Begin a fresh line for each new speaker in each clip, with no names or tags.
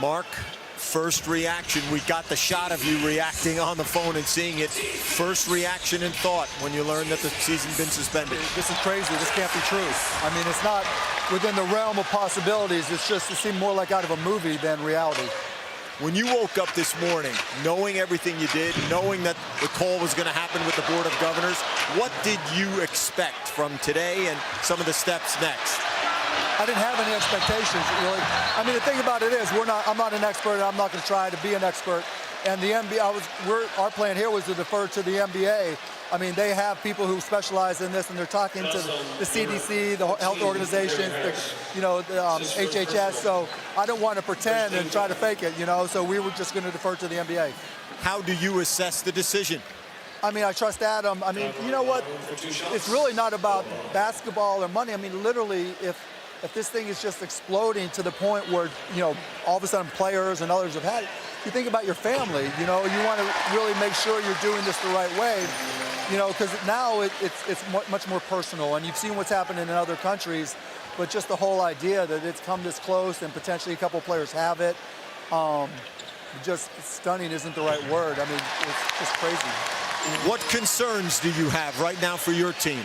Mark, first reaction. We got the shot of you reacting on the phone and seeing it. First reaction and thought when you learned that the season's been suspended.
This is crazy. This can't be true. I mean, it's not within the realm of possibilities. It seemed more like out of a movie than reality.
When you woke up this morning, knowing everything you did, knowing that the call was going to happen with the Board of Governors, what did you expect from today and some of the steps next?
I didn't have any expectations, really. I mean, the thing about it is, I'm not an expert, and I'm not going to try to be an expert. And the NBA, our plan here was to defer to the NBA. I mean, they have people who specialize in this, and they're talking to the CDC, the health organizations, the HHS. So I don't want to pretend and try to fake it, So we were just going to defer to the NBA.
How do you assess the decision?
I mean, I trust Adam. I mean, you know what? It's really not about basketball or money. I mean, literally, if this thing is just exploding to the point where, all of a sudden players and others have had it, you think about your family, you want to really make sure you're doing this the right way, because now it's much more personal, and you've seen what's happened in other countries, but just the whole idea that it's come this close and potentially a couple of players have it, just stunning isn't the right word. I mean, it's just crazy.
What concerns do you have right now for your team?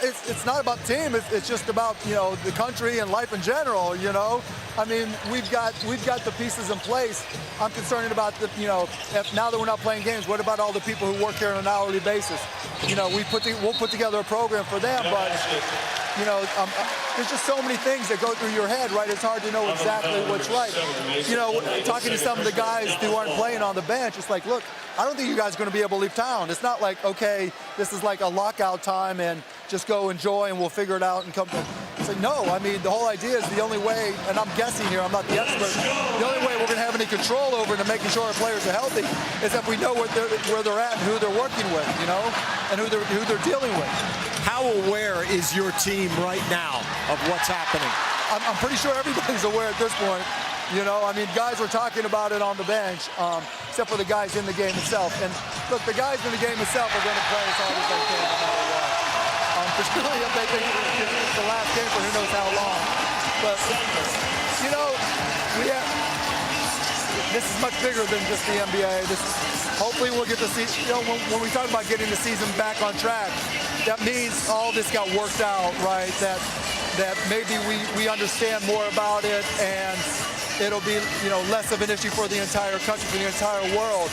It's not about the team. It's just about the country and life in general. I mean, we've got the pieces in place. I'm concerned about now that we're not playing games. What about all the people who work here on an hourly basis? We'll put together a program for them, but there's just so many things that go through your head, right? It's hard to know exactly what's right. Talking to some of the guys who aren't playing on the bench, it's like, look, I don't think you guys are going to be able to leave town. It's not like, okay, this is like a lockout time and just go enjoy and we'll figure it out and come back. It's like, no, I mean, the whole idea is the only way, and I'm guessing here, I'm not the expert, the only way we're going to have any control over it and making sure our players are healthy is if we know where they're at and who they're working with, and who they're dealing with.
How aware is your team right now of what's happening?
I'm pretty sure everybody's aware at this point. I mean, guys were talking about it on the bench, except for the guys in the game itself. And look, the guys in the game itself are going to play as hard as they can no matter what. Particularly if they think it's the last game for who knows how long. But, this is much bigger than just the NBA. Hopefully we'll get to see, when we talk about getting the season back on track, that means all this got worked out, right? That maybe we understand more about it, and it'll be less of an issue for the entire country, for the entire world.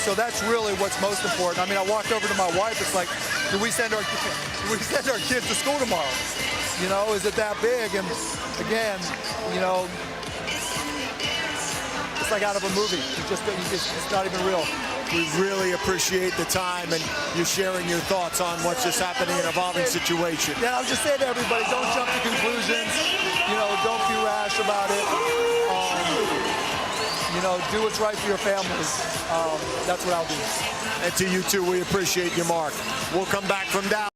So that's really what's most important. I mean, I walked over to my wife. It's like, do we send our kids to school tomorrow? Is it that big? And again, it's like out of a movie. It's not even real.
We really appreciate the time and you sharing your thoughts on what's just happening in an evolving situation.
Yeah, I'll just say to everybody, don't jump to conclusions. Don't be rash about it. Do what's right for your families. That's what I'll do.
And to you too, we appreciate you, Mark. We'll come back from down.